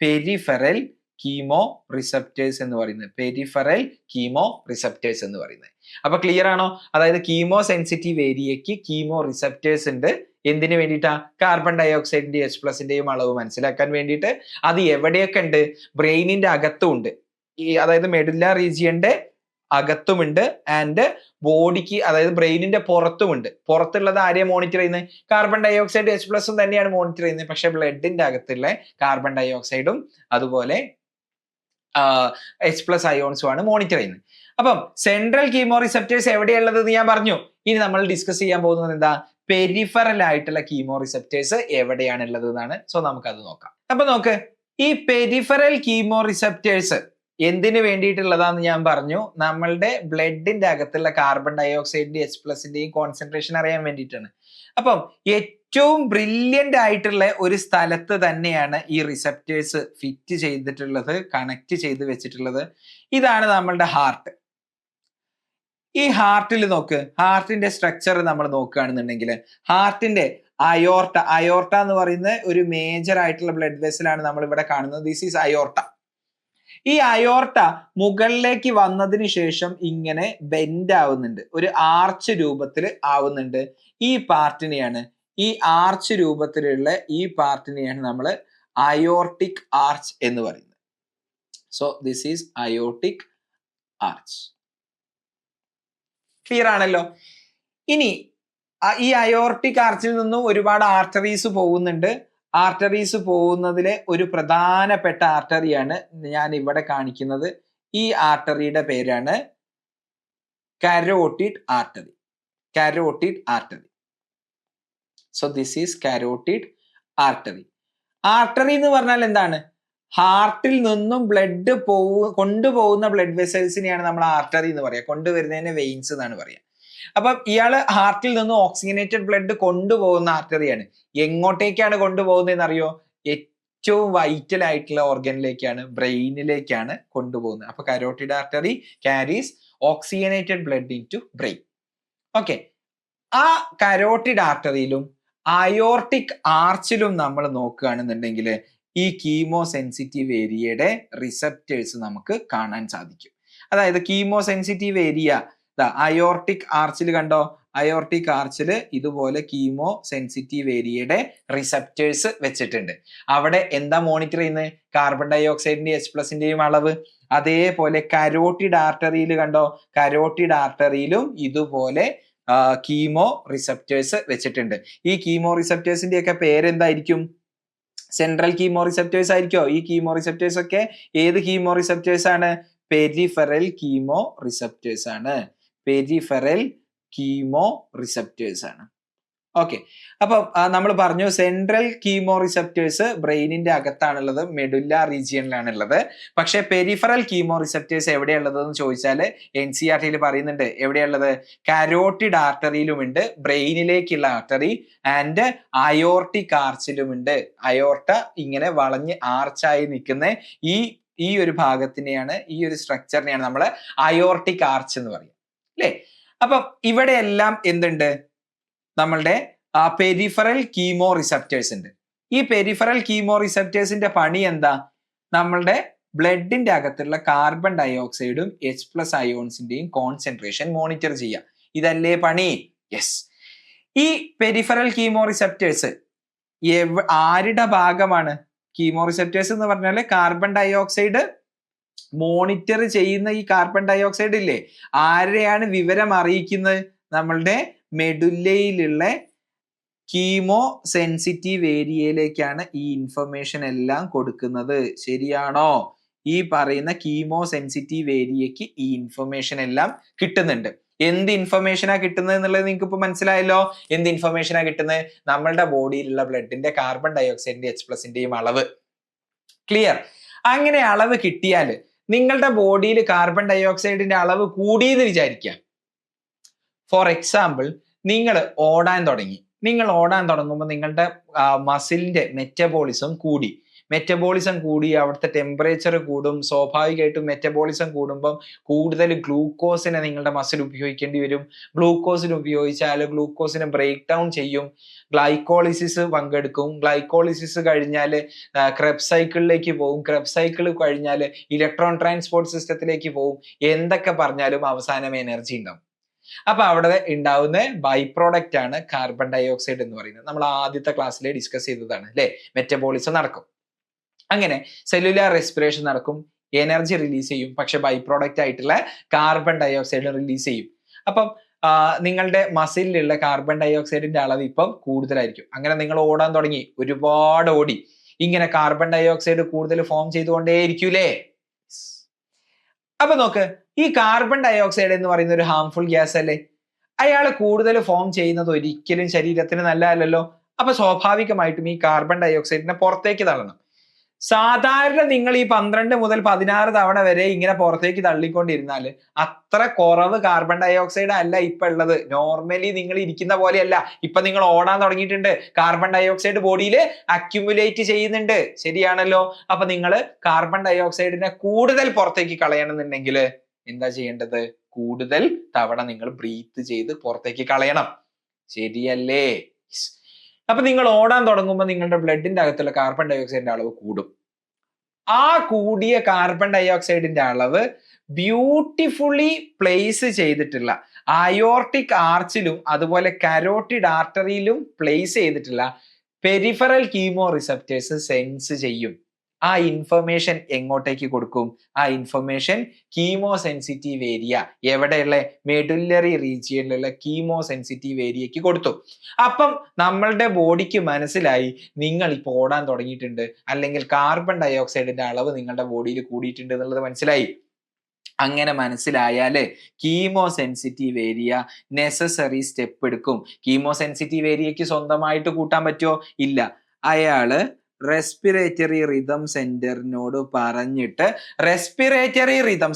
പെരിഫറൽ കീമോ റിസപ്റ്റേഴ്സ് എന്ന് പറയുന്നത്. പെരിഫറൽ കീമോ റിസപ്റ്റേഴ്സ് എന്ന് പറയുന്നത്. അപ്പൊ ക്ലിയർ ആണോ? അതായത് കീമോ സെൻസിറ്റീവ് ഏരിയക്ക് കീമോ റിസപ്റ്റേഴ്സ് ഉണ്ട്. എന്തിനു വേണ്ടിയിട്ടാ? കാർബൺ ഡയോക്സൈഡിന്റെയും H+ന്റെയും അളവ് മനസ്സിലാക്കാൻ വേണ്ടിയിട്ട്. അത് എവിടെയൊക്കെ ഉണ്ട്? ബ്രെയിനിന്റെ അകത്തും ഉണ്ട്. അതായത് മെഡുല്ല റീജിയന്റെ അകത്തുമുണ്ട് ആൻഡ് ബോഡിക്ക് അതായത് ബ്രെയിനിന്റെ പുറത്തുമുണ്ട്. പുറത്തുള്ളത് ആരെയും മോണിറ്റർ ചെയ്യുന്നത്? കാർബൺ ഡൈ ഓക്സൈഡ് H+ തന്നെയാണ് മോണിറ്റർ ചെയ്യുന്നത്. പക്ഷെ ബ്ലഡിന്റെ അകത്തുള്ള കാർബൺ ഡൈ ഓക്സൈഡും അതുപോലെ H+ അയോൺസും ആണ് മോണിറ്റർ ചെയ്യുന്നത്. അപ്പം സെൻട്രൽ കീമോ റിസപ്റ്റേഴ്സ് എവിടെയുള്ളത് എന്ന് ഞാൻ പറഞ്ഞു. ഇനി നമ്മൾ ഡിസ്കസ് ചെയ്യാൻ പോകുന്നത് എന്താ? പെരിഫറൽ ആയിട്ടുള്ള കീമോ റിസപ്റ്റേഴ്സ് എവിടെയാണ് ഉള്ളത് എന്നാണ്. സോ നമുക്കത് നോക്കാം. അപ്പൊ നോക്ക്, ഈ പെരിഫറൽ കീമോ റിസപ്റ്റേഴ്സ് എന്തിനു വേണ്ടിയിട്ടുള്ളതാന്ന് ഞാൻ പറഞ്ഞു. നമ്മളുടെ ബ്ലഡിന്റെ അകത്തുള്ള കാർബൺ ഡൈ ഓക്സൈഡിന്റെ H+ന്റെയും കോൺസെൻട്രേഷൻ അറിയാൻ വേണ്ടിയിട്ടാണ്. അപ്പം ഏറ്റവും ബ്രില്യന്റ് ആയിട്ടുള്ള ഒരു സ്ഥലത്ത് തന്നെയാണ് ഈ റിസപ്റ്റേഴ്സ് ഫിറ്റ് ചെയ്തിട്ടുള്ളത്, കണക്ട് ചെയ്ത് വെച്ചിട്ടുള്ളത്. ഇതാണ് നമ്മളുടെ ഹാർട്ട്. ഈ ഹാർട്ടിൽ നോക്ക്, ഹാർട്ടിന്റെ സ്ട്രക്ചർ നമ്മൾ നോക്കുകയാണെന്നുണ്ടെങ്കിൽ ഹാർട്ടിന്റെ അയോർട്ട എന്ന് പറയുന്ന ഒരു മേജർ ആയിട്ടുള്ള ബ്ലഡ് വെസലാണ് നമ്മൾ ഇവിടെ കാണുന്നത്. This is aorta. ഈ അയോർട്ട മുകളിലേക്ക് വന്നതിന് ശേഷം ഇങ്ങനെ ബെൻഡ് ആവുന്നുണ്ട്, ഒരു ആർച്ച് രൂപത്തിൽ ആവുന്നുണ്ട്. ഈ പാർട്ടിനെയാണ്, ഈ ആർച്ച് രൂപത്തിലുള്ള ഈ പാർട്ടിനെയാണ് നമ്മൾ അയോർട്ടിക് ആർച്ച് എന്ന് പറയുന്നത്. So this is aortic arch. Clear ആണല്ലോ? ഇനി ഈ അയോർട്ടിക് ആർച്ചിൽ നിന്നും ഒരുപാട് ആർട്ടറീസ് പോകുന്നുണ്ട്. ആർട്ടറീസ് പോകുന്നതിലെ ഒരു പ്രധാനപ്പെട്ട ആർട്ടറിയാണ് ഞാൻ ഇവിടെ കാണിക്കുന്നത്. ഈ ആർട്ടറിയുടെ പേരാണ് carotid artery. Carotid artery. So this is carotid artery. Artery എന്ന് പറഞ്ഞാൽ എന്താണ്? ഹാർട്ടിൽ നിന്നും ബ്ലഡ് കൊണ്ടുപോകുന്ന ബ്ലഡ് വെസൽസിനെയാണ് നമ്മൾ ആർട്ടറി എന്ന് പറയുക. കൊണ്ടുവരുന്നതിനെ വെയിൻസ് എന്നാണ് പറയുക. അപ്പം ഇയാള് ഹാർട്ടിൽ നിന്നും ഓക്സിജനേറ്റഡ് ബ്ലഡ് കൊണ്ടുപോകുന്ന ആർട്ടറിയാണ്. എങ്ങോട്ടേക്കാണ് കൊണ്ടുപോകുന്നതെന്ന് അറിയോ? ഏറ്റവും വൈറ്റൽ ആയിട്ടുള്ള ഓർഗനിലേക്കാണ്, ബ്രെയിനിലേക്കാണ് കൊണ്ടുപോകുന്നത്. അപ്പൊ carotid artery carries oxygenated blood into brain. Okay, ആ കരോട്ടിഡ് ആർട്ടറിയിലും അയോർട്ടിക് ആർച്ചിലും നമ്മൾ നോക്കുകയാണെന്നുണ്ടെങ്കിൽ ഈ കീമോ സെൻസിറ്റീവ് ഏരിയയുടെ റിസപ്റ്റേഴ്സ് നമുക്ക് കാണാൻ സാധിക്കും. അതായത് കീമോ സെൻസിറ്റീവ് ഏരിയ അയോർട്ടിക് ആർച്ചിൽ കണ്ടോ? അയോർട്ടിക് ആർച്ചിൽ ഇതുപോലെ കീമോ സെൻസിറ്റീവ് ഏരിയയുടെ റിസപ്റ്റേഴ്സ് വെച്ചിട്ടുണ്ട്. അവിടെ എന്താ മോണിറ്റർ ചെയ്യുന്നത്? കാർബൺ ഡൈ ഓക്സൈഡിന്റെ H+ന്റെയും അളവ്. അതേപോലെ കരോട്ടിഡ് ആർട്ടറിയിൽ കണ്ടോ? കരോട്ടിഡ് ആർട്ടറിയിലും ഇതുപോലെ കീമോ റിസപ്റ്റേഴ്സ് വെച്ചിട്ടുണ്ട്. ഈ കീമോ റിസപ്റ്റേഴ്സിന്റെ ഒക്കെ പേരെന്തായിരിക്കും? സെൻട്രൽ കീമോ റിസപ്റ്റേഴ്സ് ആയിരിക്കോ? ഈ കീമോ റിസപ്റ്റേഴ്സ് ഒക്കെ ഏത് കീമോ റിസപ്റ്റേഴ്സ് ആണ്? പെരിഫറൽ കീമോ റിസപ്റ്റേഴ്സ് ആണ്. പെരിഫറൽ കീമോ റിസപ്റ്റേഴ്സ് ആണ്. ഓക്കെ, അപ്പൊ നമ്മൾ പറഞ്ഞു സെൻട്രൽ കീമോ റിസപ്റ്റേഴ്സ് ബ്രെയിനിന്റെ അകത്താണുള്ളത്, മെഡുല്ല റീജിയനിലാണുള്ളത്. പക്ഷെ പെരിഫറൽ കീമോ റിസപ്റ്റേഴ്സ് എവിടെയുള്ളത് എന്ന് ചോദിച്ചാൽ NCERT പറയുന്നുണ്ട്. എവിടെയുള്ളത്? കരോട്ടിഡ് ആർട്ടറിയിലുമുണ്ട്, ബ്രെയിനിലേക്കുള്ള ആർട്ടറി, ആൻഡ് അയോർട്ടിക് ആർച്ചിലുമുണ്ട്. അയോർട്ട ഇങ്ങനെ വളഞ്ഞ് ആർച്ചായി നിൽക്കുന്ന ഈ ഒരു ഭാഗത്തിനെയാണ്, ഈ ഒരു സ്ട്രക്ചറിനെയാണ് നമ്മൾ അയോർട്ടിക് ആർച്ച് എന്ന് പറയുക, അല്ലേ? അപ്പം ഇവിടെയെല്ലാം എന്തുണ്ട്? നമ്മളുടെ പെരിഫറൽ കീമോ റിസപ്റ്റേഴ്സ് ഉണ്ട്. ഈ പെരിഫറൽ കീമോ റിസപ്റ്റേഴ്സിന്റെ പണി എന്താ? നമ്മളുടെ ബ്ലഡിന്റെ അകത്തുള്ള കാർബൺ ഡൈ ഓക്സൈഡും H+ അയോൺസിന്റെയും കോൺസെൻട്രേഷൻ മോണിറ്റർ ചെയ്യുക. ഇതല്ലേ പണി? യെസ്. ഈ പെരിഫറൽ കീമോ റിസപ്റ്റേഴ്സ് ആരുടെ ഭാഗമാണ്? കീമോ റിസപ്റ്റേഴ്സ് എന്ന് പറഞ്ഞാൽ കാർബൺ ഡൈ ഓക്സൈഡ് മോണിറ്റർ ചെയ്യുന്ന ഈ കാർബൺ ഡൈ ഓക്സൈഡ് ഇല്ലേ, ആരെയാണ് വിവരം അറിയിക്കുന്നത്? നമ്മളുടെ മെഡുല്ലയിലുള്ള കീമോ സെൻസിറ്റീവ് ഏരിയയിലേക്കാണ് ഈ ഇൻഫർമേഷൻ എല്ലാം കൊടുക്കുന്നത്. ശരിയാണോ? ഈ പറയുന്ന കീമോ സെൻസിറ്റീവ് ഏരിയക്ക് ഈ ഇൻഫർമേഷൻ എല്ലാം കിട്ടുന്നുണ്ട്. എന്ത് ഇൻഫർമേഷനാ കിട്ടുന്നത് എന്നുള്ളത് നിങ്ങൾക്ക് ഇപ്പൊ മനസ്സിലായല്ലോ. എന്ത് ഇൻഫർമേഷനാ കിട്ടുന്നത്? നമ്മളുടെ ബോഡിയിലുള്ള ബ്ലഡിന്റെ കാർബൺ ഡൈ ഓക്സൈഡിന്റെ H+ന്റെയും അളവ്. ക്ലിയർ? അങ്ങനെ അളവ് കിട്ടിയാൽ നിങ്ങളുടെ ബോഡിയിൽ കാർബൺ ഡൈ ഓക്സൈഡിന്റെ അളവ് കൂടിയെന്ന് വിചാരിക്കുക. ഫോർ എക്സാമ്പിൾ, നിങ്ങൾ ഓടാൻ തുടങ്ങി. നിങ്ങൾ ഓടാൻ തുടങ്ങുമ്പോൾ നിങ്ങളുടെ മസിലിന്റെ മെറ്റബോളിസം കൂടി. മെറ്റബോളിസം കൂടി അവിടുത്തെ ടെമ്പറേച്ചർ കൂടും. സ്വാഭാവികമായിട്ടും മെറ്റബോളിസം കൂടുമ്പം കൂടുതൽ ഗ്ലൂക്കോസിനെ നിങ്ങളുടെ മസിൽ ഉപയോഗിക്കേണ്ടി വരും. ഗ്ലൂക്കോസിന് ഉപയോഗിച്ചാൽ ഗ്ലൂക്കോസിനെ ബ്രേക്ക് ഡൗൺ ചെയ്യും, ഗ്ലൈക്കോളിസിസ് പങ്കെടുക്കും. ഗ്ലൈക്കോളിസിസ് കഴിഞ്ഞാൽ ക്രെബ് സൈക്കിളിലേക്ക് പോകും. ക്രെബ് സൈക്കിൾ കഴിഞ്ഞാൽ ഇലക്ട്രോൺ ട്രാൻസ്പോർട്ട് സിസ്റ്റത്തിലേക്ക് പോകും. എന്തൊക്കെ പറഞ്ഞാലും അവസാനം എനർജി ഉണ്ടാവും. അപ്പൊ അവിടെ ഉണ്ടാവുന്ന ബൈ പ്രോഡക്റ്റ് ആണ് കാർബൺ ഡൈ ഓക്സൈഡ് എന്ന് പറയുന്നത്. നമ്മൾ ആദ്യത്തെ ക്ലാസ്സിൽ ഡിസ്കസ് ചെയ്തതാണ്, അല്ലെ? മെറ്റബോളിസം നടക്കും, അങ്ങനെ സെല്ലുലാർ റെസ്പിറേഷൻ നടക്കും, എനർജി റിലീസ് ചെയ്യും, പക്ഷെ ബൈ പ്രോഡക്റ്റ് ആയിട്ടുള്ള കാർബൺ ഡൈ ഓക്സൈഡ് റിലീസ് ചെയ്യും. അപ്പം നിങ്ങളുടെ മസിലിലുള്ള കാർബൺ ഡൈ ഓക്സൈഡിന്റെ അളവ് ഇപ്പം കൂടുതലായിരിക്കും. അങ്ങനെ നിങ്ങൾ ഓടാൻ തുടങ്ങി, ഒരുപാട് ഓടി, ഇങ്ങനെ കാർബൺ ഡൈ ഓക്സൈഡ് കൂടുതൽ ഫോം ചെയ്തുകൊണ്ടേയിരിക്കൂലേ. അപ്പൊ നോക്ക്, ഈ കാർബൺ ഡൈ ഓക്സൈഡ് എന്ന് പറയുന്ന ഒരു ഹാംഫുൾ ഗ്യാസ് അല്ലേ? അയാൾ കൂടുതൽ ഫോം ചെയ്യുന്നത് ഒരിക്കലും ശരീരത്തിന് നല്ലതല്ലല്ലോ. അപ്പൊ സ്വാഭാവികമായിട്ടും ഈ കാർബൺ ഡൈ ഓക്സൈഡിനെ പുറത്തേക്ക് തള്ളണം. സാധാരണ നിങ്ങൾ ഈ 12 മുതൽ 16 തവണ വരെ ഇങ്ങനെ പുറത്തേക്ക് തള്ളിക്കൊണ്ടിരുന്നാൽ അത്ര കുറവ് കാർബൺ ഡൈ ഓക്സൈഡ് അല്ല ഇപ്പൊ ഉള്ളത്. നോർമലി നിങ്ങൾ ഇരിക്കുന്ന പോലെയല്ല. ഇപ്പൊ നിങ്ങൾ ഓടാൻ തുടങ്ങിയിട്ടുണ്ട്, കാർബൺ ഡൈ ഓക്സൈഡ് ബോഡിയിൽ അക്യുമുലേറ്റ് ചെയ്യുന്നുണ്ട്, ശരിയാണല്ലോ. അപ്പൊ നിങ്ങൾ കാർബൺ ഡൈ ഓക്സൈഡിനെ കൂടുതൽ പുറത്തേക്ക് കളയണമെന്നുണ്ടെങ്കിൽ എന്താ ചെയ്യേണ്ടത്? കൂടുതൽ തവണ നിങ്ങൾ ബ്രീത്ത് ചെയ്ത് പുറത്തേക്ക് കളയണം, ശരിയല്ലേ? അപ്പൊ നിങ്ങൾ ഓടാൻ തുടങ്ങുമ്പോൾ നിങ്ങളുടെ ബ്ലഡിന്റെ അകത്തുള്ള കാർബൺ ഡൈ ഓക്സൈഡിന്റെ അളവ് കൂടും. ആ കൂടിയ കാർബൺ ഡൈ ഓക്സൈഡിന്റെ അളവ് ബ്യൂട്ടിഫുള്ളി പ്ലേസ് ചെയ്തിട്ടുള്ള അയോർട്ടിക് ആർച്ചിലും അതുപോലെ കരോട്ടിഡ് ആർട്ടറിയിലും പ്ലേസ് ചെയ്തിട്ടുള്ള പെരിഫറൽ കീമോ റിസപ്റ്റേഴ്സ് സെൻസ് ചെയ്യും. ആ ഇൻഫർമേഷൻ എങ്ങോട്ടേക്ക് കൊടുക്കും? ആ ഇൻഫർമേഷൻ കീമോ സെൻസിറ്റീവ് ഏരിയ, എവിടെയുള്ള മെഡുലറി റീജിയനിലുള്ള കീമോ സെൻസിറ്റീവ് ഏരിയക്ക് കൊടുത്തു. അപ്പം നമ്മളുടെ ബോഡിക്ക് മനസ്സിലായി നിങ്ങൾ ഇപ്പോൾ ഓടാൻ തുടങ്ങിയിട്ടുണ്ട്, അല്ലെങ്കിൽ കാർബൺ ഡൈ ഓക്സൈഡിന്റെ അളവ് നിങ്ങളുടെ ബോഡിയിൽ കൂടിയിട്ടുണ്ട് എന്നുള്ളത് മനസ്സിലായി. അങ്ങനെ മനസ്സിലായാല് chemo sensitive area necessary step എടുക്കും. കീമോ സെൻസിറ്റീവ് ഏരിയക്ക് സ്വന്തമായിട്ട് കൂട്ടാൻ പറ്റുമോ? ഇല്ല. അയാള് റെസ്പിറേറ്ററി റിതം സെന്ററിനോട് പറഞ്ഞിട്ട് റെസ്പിറേറ്ററി റിതം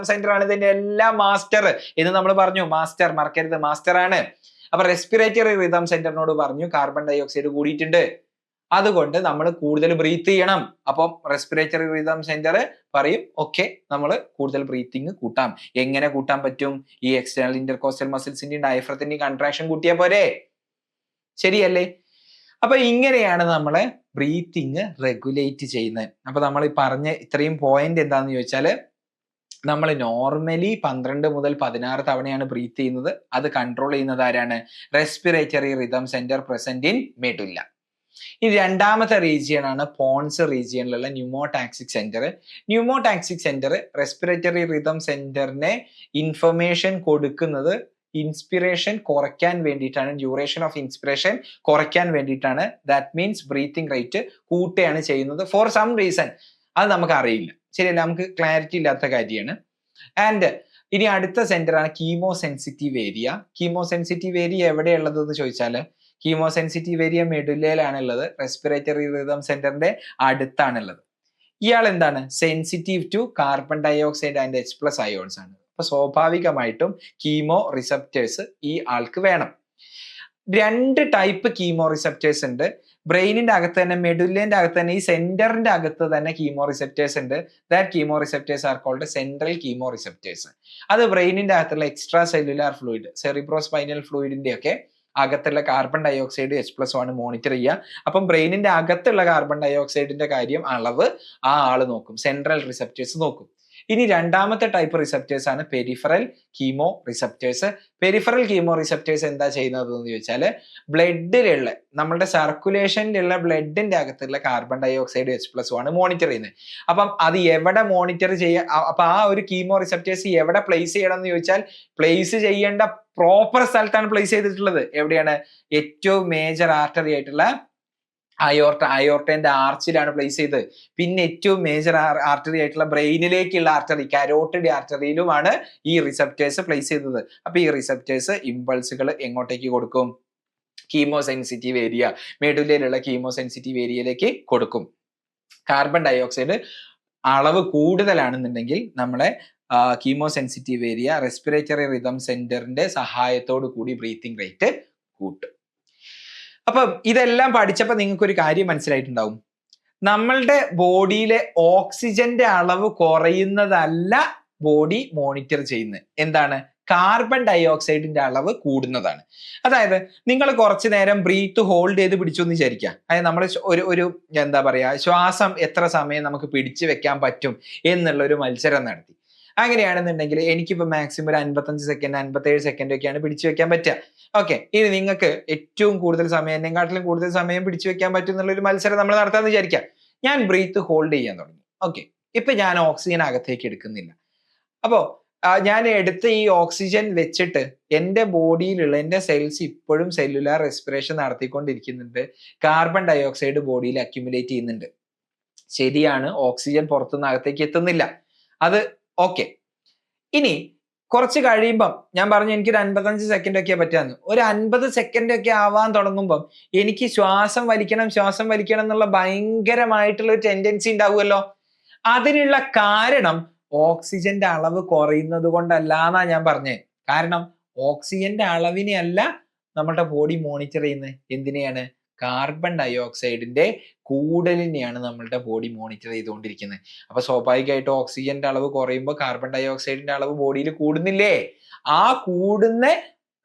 സെന്റർ ആണ് ഇതിന്റെ എല്ലാ മാസ്റ്റർ എന്ന് നമ്മൾ പറഞ്ഞു. മാസ്റ്റർ മറക്കരുത്, മാസ്റ്റർ ആണ്. അപ്പൊ റെസ്പിറേറ്ററി റിതം സെന്ററിനോട് പറഞ്ഞു കാർബൺ ഡൈ ഓക്സൈഡ് കൂടിയിട്ടുണ്ട്, അതുകൊണ്ട് നമ്മൾ കൂടുതൽ ബ്രീത്ത് ചെയ്യണം. അപ്പം റെസ്പിറേറ്ററി റിതം സെന്റർ പറയും ഓക്കെ, നമ്മൾ കൂടുതൽ ബ്രീത്തിങ് കൂട്ടാം. എങ്ങനെ കൂട്ടാൻ പറ്റും? ഈ എക്സ്റ്റേണൽ ഇന്റർകോസ്റ്റൽ മസിൽസിന്റെയും ഡയഫ്രത്തിന്റെയും കൺട്രാക്ഷൻ കൂട്ടിയാൽ പോരെ, ശരിയല്ലേ? അപ്പൊ ഇങ്ങനെയാണ് നമ്മളെ ബ്രീത്തിങ് റെഗുലേറ്റ് ചെയ്യുന്നത്. അപ്പൊ നമ്മൾ ഈ പറഞ്ഞ ഇത്രയും പോയിന്റ് എന്താന്ന് ചോദിച്ചാല്, നമ്മൾ നോർമലി 12 മുതൽ 16 തവണയാണ് ബ്രീത്ത് ചെയ്യുന്നത്. അത് കൺട്രോൾ ചെയ്യുന്നത് ആരാണ്? Respiratory rhythm centre present in medulla. ഈ രണ്ടാമത്തെ റീജിയൻ ആണ് പോൺസ് റീജിയനിലുള്ള pneumotaxic centre. Pneumotaxic centre respiratory rhythm സെന്ററിനെ ഇൻഫർമേഷൻ കൊടുക്കുന്നത് ഇൻസ്പിറേഷൻ കുറയ്ക്കാൻ വേണ്ടിയിട്ടാണ്, ഡ്യൂറേഷൻ ഓഫ് ഇൻസ്പിറേഷൻ കുറയ്ക്കാൻ വേണ്ടിയിട്ടാണ്. ദാറ്റ് മീൻസ് ബ്രീത്തിങ് റേറ്റ് കൂട്ടുകയാണ് ചെയ്യുന്നത് ഫോർ സം റീസൺ. അത് നമുക്ക് അറിയില്ല, ശരിയല്ല, നമുക്ക് ക്ലാരിറ്റി ഇല്ലാത്ത കാര്യമാണ്. ആൻഡ് ഇനി അടുത്ത സെന്റർ ആണ് chemo sensitive area. Chemo sensitive area എവിടെയുള്ളത് എന്ന് ചോദിച്ചാൽ, കീമോ സെൻസിറ്റീവ് ഏരിയ മെഡുല്ലയിലാണ് ഉള്ളത്, റെസ്പിറേറ്ററി റിതം സെന്ററിന്റെ അടുത്താണുള്ളത്. ഇയാൾ എന്താണ്? Sensitive to carbon dioxide and H+ ions ആണ്. അപ്പൊ സ്വാഭാവികമായിട്ടും കീമോ റിസപ്റ്റേഴ്സ് ഈ ആൾക്ക് വേണം. 2 ടൈപ്പ് കീമോ റിസപ്റ്റേഴ്സ് ഉണ്ട്. ബ്രെയിനിന്റെ അകത്ത് തന്നെ, മെഡുല്ലേന്റെ അകത്ത് തന്നെ, ഈ സെന്ററിന്റെ അകത്ത് തന്നെ കീമോ റിസപ്റ്റേഴ്സ് ഉണ്ട്. That chemo receptors are called central chemo receptors. അത് ബ്രെയിനിന്റെ അകത്തുള്ള എക്സ്ട്രാ സെല്ലുലാർ ഫ്ലൂയിഡ്, സെറിബ്രോസ്പൈനൽ ഫ്ലൂയിഡിന്റെ ഒക്കെ അകത്തുള്ള carbon dye oxide H+1 monitor ചെയ്യുക. അപ്പം ബ്രെയിനിന്റെ അകത്തുള്ള കാർബൺ ഡൈ ഓക്സൈഡിന്റെ കാര്യം അളവ് ആ ആള് നോക്കും, സെൻട്രൽ റിസപ്റ്റേഴ്സ് നോക്കും. ഇനി രണ്ടാമത്തെ ടൈപ്പ് റിസപ്റ്റേഴ്സ് ആണ് peripheral chemo receptors. Peripheral chemo receptors എന്താ ചെയ്യുന്നത് എന്ന് ചോദിച്ചാൽ, ബ്ലഡിലുള്ള, നമ്മുടെ സർക്കുലേഷനിലുള്ള ബ്ലഡിന്റെ അകത്തുള്ള carbon dye oxide H+1 monitor ചെയ്യുന്നത്. അപ്പം അത് എവിടെ മോണിറ്റർ ചെയ്യുക? അപ്പൊ ആ ഒരു കീമോ റിസപ്റ്റേഴ്സ് എവിടെ പ്ലേസ് ചെയ്യണം എന്ന് ചോദിച്ചാൽ, പ്ലേസ് ചെയ്യേണ്ട പ്രോപ്പർ സ്ഥലത്താണ് പ്ലേസ് ചെയ്തിട്ടുള്ളത്. എവിടെയാണ്? ഏറ്റവും മേജർ ആർട്ടറി ആയിട്ടുള്ള അയോർട്ടന്റെ ആർച്ചിലാണ് പ്ലേസ് ചെയ്തത്. പിന്നെ ഏറ്റവും മേജർ ആർട്ടറി ആയിട്ടുള്ള ബ്രെയിനിലേക്കുള്ള ആർട്ടറി, കരോട്ടിഡ് ആർട്ടറിയിലുമാണ് ഈ റിസപ്റ്റേഴ്സ് പ്ലേസ് ചെയ്തത്. അപ്പൊ ഈ റിസപ്റ്റേഴ്സ് ഇമ്പൾസുകൾ എങ്ങോട്ടേക്ക് കൊടുക്കും? കീമോ സെൻസിറ്റീവ് ഏരിയ, മെഡുല്ലയിലുള്ള കീമോ സെൻസിറ്റീവ് ഏരിയയിലേക്ക് കൊടുക്കും. കാർബൺ ഡൈ ഓക്സൈഡ് അളവ് കൂടുതലാണെന്നുണ്ടെങ്കിൽ നമ്മളെ chemo sensitive area respiratory rhythm സെന്ററിന്റെ സഹായത്തോടു കൂടി ബ്രീത്തിങ് റേറ്റ് കൂട്ടും. അപ്പം ഇതെല്ലാം പഠിച്ചപ്പോൾ നിങ്ങൾക്ക് ഒരു കാര്യം മനസ്സിലായിട്ടുണ്ടാവും. നമ്മളുടെ ബോഡിയിലെ ഓക്സിജന്റെ അളവ് കുറയുന്നതല്ല ബോഡി മോണിറ്റർ ചെയ്യുന്നത്. എന്താണ്? കാർബൺ ഡൈ ഓക്സൈഡിന്റെ അളവ് കൂടുന്നതാണ്. അതായത് നിങ്ങൾ കുറച്ചു നേരം ബ്രീത്ത് ഹോൾഡ് ചെയ്ത് പിടിച്ചു എന്ന് വിചാരിക്കുക. അതായത് നമ്മൾ ഒരു എന്താ പറയാ, ശ്വാസം എത്ര സമയം നമുക്ക് പിടിച്ചു വെക്കാൻ പറ്റും എന്നുള്ള ഒരു മത്സരം നടത്തി. അങ്ങനെയാണെന്നുണ്ടെങ്കിൽ എനിക്കിപ്പോൾ മാക്സിമം ഒരു 55 സെക്കൻഡ് 57 സെക്കൻഡ് ഒക്കെയാണ് പിടിച്ചു വെക്കാൻ പറ്റുക. ഓക്കെ, ഇനി നിങ്ങൾക്ക് ഏറ്റവും കൂടുതൽ സമയം, എന്നെക്കാട്ടിലും കൂടുതൽ സമയം പിടിച്ചു വെക്കാൻ പറ്റും എന്നുള്ളൊരു മത്സരം നമ്മൾ നടത്താമെന്ന് വിചാരിക്കാം. ഞാൻ ബ്രീത്ത് ഹോൾഡ് ചെയ്യാൻ തുടങ്ങി. ഓക്കെ, ഇപ്പൊ ഞാൻ ഓക്സിജൻ അകത്തേക്ക് എടുക്കുന്നില്ല. അപ്പോ ഞാൻ എടുത്ത ഈ ഓക്സിജൻ വെച്ചിട്ട് എൻ്റെ ബോഡിയിലുള്ള എൻ്റെ സെൽസ് ഇപ്പോഴും സെല്ലുലാർ റെസ്പിറേഷൻ നടത്തിക്കൊണ്ടിരിക്കുന്നുണ്ട്. കാർബൺ ഡയോക്സൈഡ് ബോഡിയിൽ അക്യുമുലേറ്റ് ചെയ്യുന്നുണ്ട്. ശരിയാണ്, ഓക്സിജൻ പുറത്തുനിന്ന് അകത്തേക്ക് എത്തുന്നില്ല. അത് ഓക്കെ. ഇനി കുറച്ച് കഴിയുമ്പം ഞാൻ പറഞ്ഞു എനിക്കൊരു 55 സെക്കൻഡ് ഒക്കെ പറ്റാന്ന്. ഒരു 50 സെക്കൻഡ് ഒക്കെ ആവാൻ തുടങ്ങുമ്പം എനിക്ക് ശ്വാസം വലിക്കണം എന്നുള്ള ഭയങ്കരമായിട്ടുള്ള ഒരു ടെൻഡൻസി ഉണ്ടാവുമല്ലോ. അതിനുള്ള കാരണം ഓക്സിജന്റെ അളവ് കുറയുന്നത് കൊണ്ടല്ല എന്നാ ഞാൻ പറഞ്ഞേ. കാരണം ഓക്സിജന്റെ അളവിനെ അല്ല നമ്മുടെ ബോഡി മോണിറ്റർ ചെയ്യുന്നത്. എന്തിനെയാണ്? കാർബൺ ഡയോക്സൈഡിന്റെ കൂടലിനെയാണ് നമ്മളുടെ ബോഡി മോണിറ്റർ ചെയ്തുകൊണ്ടിരിക്കുന്നത്. അപ്പൊ സ്വാഭാവികമായിട്ട് ഓക്സിജന്റെ അളവ് കുറയുമ്പോൾ കാർബൺ ഡയോക്സൈഡിന്റെ അളവ് ബോഡിയിൽ കൂടുന്നില്ലേ? ആ കൂടുന്ന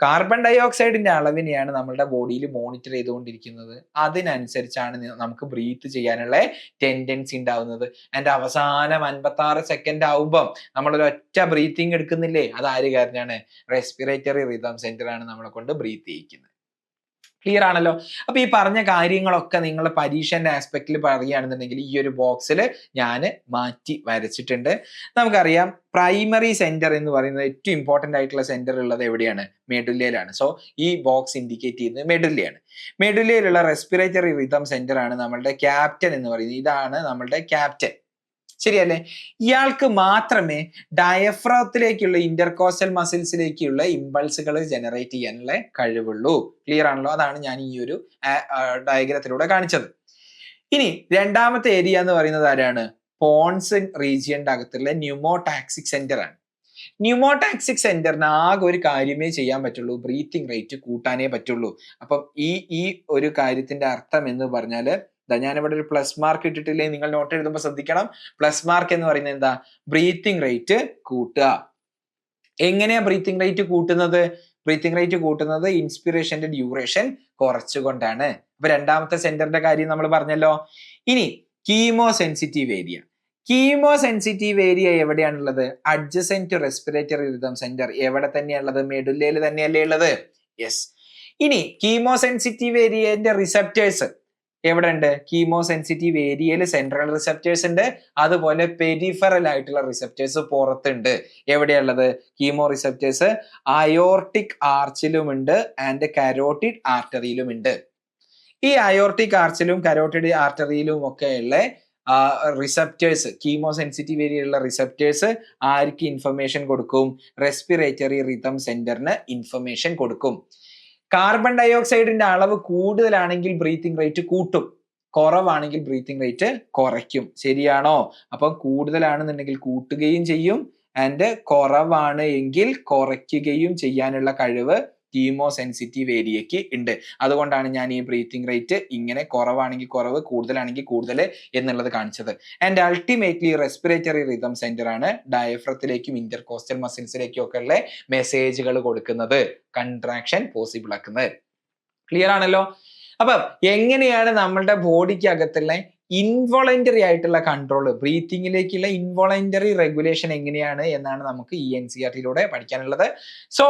കാർബൺ ഡയോക്സൈഡിന്റെ അളവിനെയാണ് നമ്മളുടെ ബോഡിയിൽ മോണിറ്റർ ചെയ്തുകൊണ്ടിരിക്കുന്നത്. അതിനനുസരിച്ചാണ് നമുക്ക് ബ്രീത്ത് ചെയ്യാനുള്ള ടെൻഡൻസി ഉണ്ടാവുന്നത്. ആൻഡ് അവസാനം 56 സെക്കൻഡ് ആവുമ്പം നമ്മളൊരു ഒറ്റ ബ്രീത്തിങ് എടുക്കുന്നില്ലേ? അത് ആര് കാരണമാണ്? റെസ്പിറേറ്ററി റിതം സെന്റർ ആണ് നമ്മളെ കൊണ്ട് ബ്രീത്ത് ചെയ്യിക്കുന്നത്. ക്ലിയർ ആണല്ലോ? അപ്പൊ ഈ പറഞ്ഞ കാര്യങ്ങളൊക്കെ നിങ്ങൾ പരീക്ഷന്റെ ആസ്പെക്റ്റിൽ പറയുകയാണെന്നുണ്ടെങ്കിൽ ഈ ഒരു ബോക്സിൽ ഞാൻ മാറ്റി വരച്ചിട്ടുണ്ട്. നമുക്കറിയാം പ്രൈമറി സെന്റർ എന്ന് പറയുന്നത് ഏറ്റവും ഇമ്പോർട്ടന്റ് ആയിട്ടുള്ള സെന്റർ ഉള്ളത് എവിടെയാണ്? മെഡുല്ലയിലാണ്. സോ ഈ ബോക്സ് ഇൻഡിക്കേറ്റ് ചെയ്യുന്നത് മെഡുല്ലയാണ്. മെഡുല്ലയിലുള്ള റെസ്പിറേറ്ററി റിതം സെന്റർ ആണ് നമ്മളുടെ ക്യാപ്റ്റൻ എന്ന് പറയുന്നത്. ഇതാണ് നമ്മളുടെ ക്യാപ്റ്റൻ. ശരിയല്ലേ? ഇയാൾക്ക് മാത്രമേ ഡയഫ്രത്തിലേക്കുള്ള ഇന്റർകോസ്റ്റൽ മസിൽസിലേക്കുള്ള ഇമ്പൾസുകൾ ജനറേറ്റ് ചെയ്യാനുള്ള കഴിവുള്ളൂ. ക്ലിയർ ആണല്ലോ? അതാണ് ഞാൻ ഈ ഒരു ഡയഗ്രത്തിലൂടെ കാണിച്ചത്. ഇനി രണ്ടാമത്തെ ഏരിയ എന്ന് പറയുന്നത് ആരാണ്? പോൺസ് റീജിയന്റെ അകത്തുള്ള ന്യൂമോടാക്സിക് സെന്റർ ആണ്. ന്യൂമോടാക്സിക് സെന്ററിന് ആകെ ഒരു കാര്യമേ ചെയ്യാൻ പറ്റുള്ളൂ, ബ്രീത്തിങ് റേറ്റ് കൂട്ടാനേ പറ്റുള്ളൂ. അപ്പം ഈ ഒരു കാര്യത്തിന്റെ അർത്ഥം എന്ന് പറഞ്ഞാല് ഞാനിവിടെ ഒരു പ്ലസ് മാർക്ക് ഇട്ടിട്ടില്ലേ? നിങ്ങൾ നോട്ട് എഴുതുമ്പോൾ ശ്രദ്ധിക്കണം. പ്ലസ് മാർക്ക് എന്ന് പറയുന്നത് എന്താ? ബ്രീത്തിങ് റേറ്റ് കൂട്ടുക. എങ്ങനെയാ ബ്രീത്തിങ് റേറ്റ് കൂട്ടുന്നത്? ബ്രീത്തിങ് റേറ്റ് കൂട്ടുന്നത് ഇൻസ്പിറേഷന്റെ ഡ്യൂറേഷൻ കുറച്ചുകൊണ്ടാണ്. അപ്പൊ രണ്ടാമത്തെ സെന്ററിന്റെ കാര്യം നമ്മൾ പറഞ്ഞല്ലോ. ഇനി chemo sensitive area. Chemo sensitive area എവിടെയാണുള്ളത്? Adjacent to respiratory rhythm centre. എവിടെ തന്നെയാണുള്ളത്? മെഡുല്ലയിൽ തന്നെയല്ലേ ഉള്ളത്? യെസ്. ഇനി കീമോ സെൻസിറ്റീവ് ഏരിയന്റെ റിസപ്റ്റേഴ്സ് എവിടെ ഉണ്ട്? കീമോ സെൻസിറ്റീവ് ഏരിയയിൽ സെൻട്രൽ റിസപ്റ്റേഴ്സ് ഉണ്ട്, അതുപോലെ പെരിഫറൽ ആയിട്ടുള്ള റിസപ്റ്റേഴ്സ് പുറത്തുണ്ട്. എവിടെയുള്ളത്? കീമോ റിസപ്റ്റേഴ്സ് അയോർട്ടിക് ആർച്ചിലും ഉണ്ട് ആൻഡ് കരോട്ടിഡ് ആർട്ടറിയിലും ഉണ്ട്. ഈ അയോർട്ടിക് ആർച്ചിലും കരോട്ടിഡ് ആർട്ടറിയിലും ഒക്കെ ഉള്ള റിസപ്റ്റേഴ്സ്, കീമോ സെൻസിറ്റീവ് ഏരിയയിലുള്ള റിസപ്റ്റേഴ്സ് ആർക്ക് ഇൻഫർമേഷൻ കൊടുക്കും? റെസ്പിറേറ്ററി റിതം സെന്ററിന് ഇൻഫർമേഷൻ കൊടുക്കും. കാർബൺ ഡയോക്സൈഡിന്റെ അളവ് കൂടുതലാണെങ്കിൽ ബ്രീത്തിങ് റേറ്റ് കൂട്ടും, കുറവാണെങ്കിൽ ബ്രീത്തിങ് റേറ്റ് കുറയ്ക്കും. ശരിയാണോ? അപ്പം കൂടുതലാണെന്നുണ്ടെങ്കിൽ കൂട്ടുകയും ചെയ്യും, ആൻഡ് കുറവാണ് എങ്കിൽ കുറയ്ക്കുകയും ചെയ്യാനുള്ള കഴിവ് കീമോ സെൻസിറ്റീവ് ഏരിയക്ക് ഉണ്ട്. അതുകൊണ്ടാണ് ഞാൻ ഈ ബ്രീത്തിങ് റേറ്റ് ഇങ്ങനെ കുറവാണെങ്കിൽ കുറവ്, കൂടുതലാണെങ്കിൽ കൂടുതൽ എന്നുള്ളത് കാണിച്ചത്. And ultimately respiratory rhythm center ആണ് ഡയഫ്രത്തിലേക്കും ഇന്റർകോസ്റ്റൽ മസിൽസിലേക്കും ഒക്കെ ഉള്ള മെസ്സേജുകൾ കൊടുക്കുന്നത്, കൺട്രാക്ഷൻ പോസിബിൾ ആക്കുന്നത്. ക്ലിയർ ആണല്ലോ? അപ്പൊ എങ്ങനെയാണ് നമ്മളുടെ ബോഡിക്ക് അകത്തുള്ള ഇൻവോളണ്ടറി ആയിട്ടുള്ള കൺട്രോൾ, ബ്രീത്തിങ്ങിലേക്കുള്ള ഇൻവോളണ്ടറി റെഗുലേഷൻ എങ്ങനെയാണ് എന്നാണ് നമുക്ക് ഈ NCERT-യിലൂടെ പഠിക്കാനുള്ളത്. സോ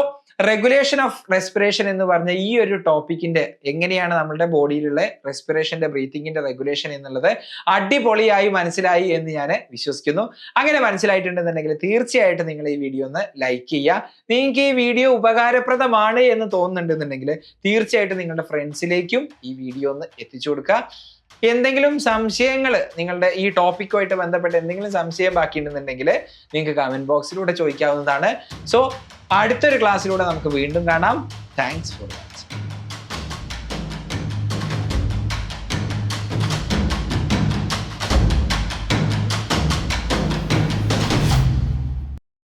റെഗുലേഷൻ ഓഫ് റെസ്പിറേഷൻ എന്ന് പറഞ്ഞ ഈ ഒരു ടോപ്പിക്കിന്റെ എങ്ങനെയാണ് നമ്മളുടെ ബോഡിയിലുള്ള റെസ്പിറേഷന്റെ ബ്രീത്തിങ്ങിന്റെ റെഗുലേഷൻ എന്നുള്ളത് അടിപൊളിയായി മനസ്സിലായി എന്ന് ഞാൻ വിശ്വസിക്കുന്നു. അങ്ങനെ മനസ്സിലായിട്ടുണ്ടെന്നുണ്ടെങ്കിൽ തീർച്ചയായിട്ടും നിങ്ങൾ ഈ വീഡിയോ ഒന്ന് ലൈക്ക് ചെയ്യുക. നിങ്ങൾക്ക് ഈ വീഡിയോ ഉപകാരപ്രദമാണ് എന്ന് തോന്നുന്നുണ്ടെന്നുണ്ടെങ്കിൽ തീർച്ചയായിട്ടും നിങ്ങളുടെ ഫ്രണ്ട്സിലേക്കും ഈ വീഡിയോ ഒന്ന് എത്തിച്ചു കൊടുക്കുക. എന്തെങ്കിലും സംശയങ്ങൾ, നിങ്ങളുടെ ഈ ടോപ്പിക്കുമായിട്ട് ബന്ധപ്പെട്ട് എന്തെങ്കിലും സംശയം ബാക്കിയുണ്ടെന്നുണ്ടെങ്കിൽ നിങ്ങൾക്ക് കമന്റ് ബോക്സിലൂടെ ചോദിക്കാവുന്നതാണ്. സോ അടുത്തൊരു ക്ലാസ്സിലൂടെ നമുക്ക് വീണ്ടും കാണാം. Thanks for watching.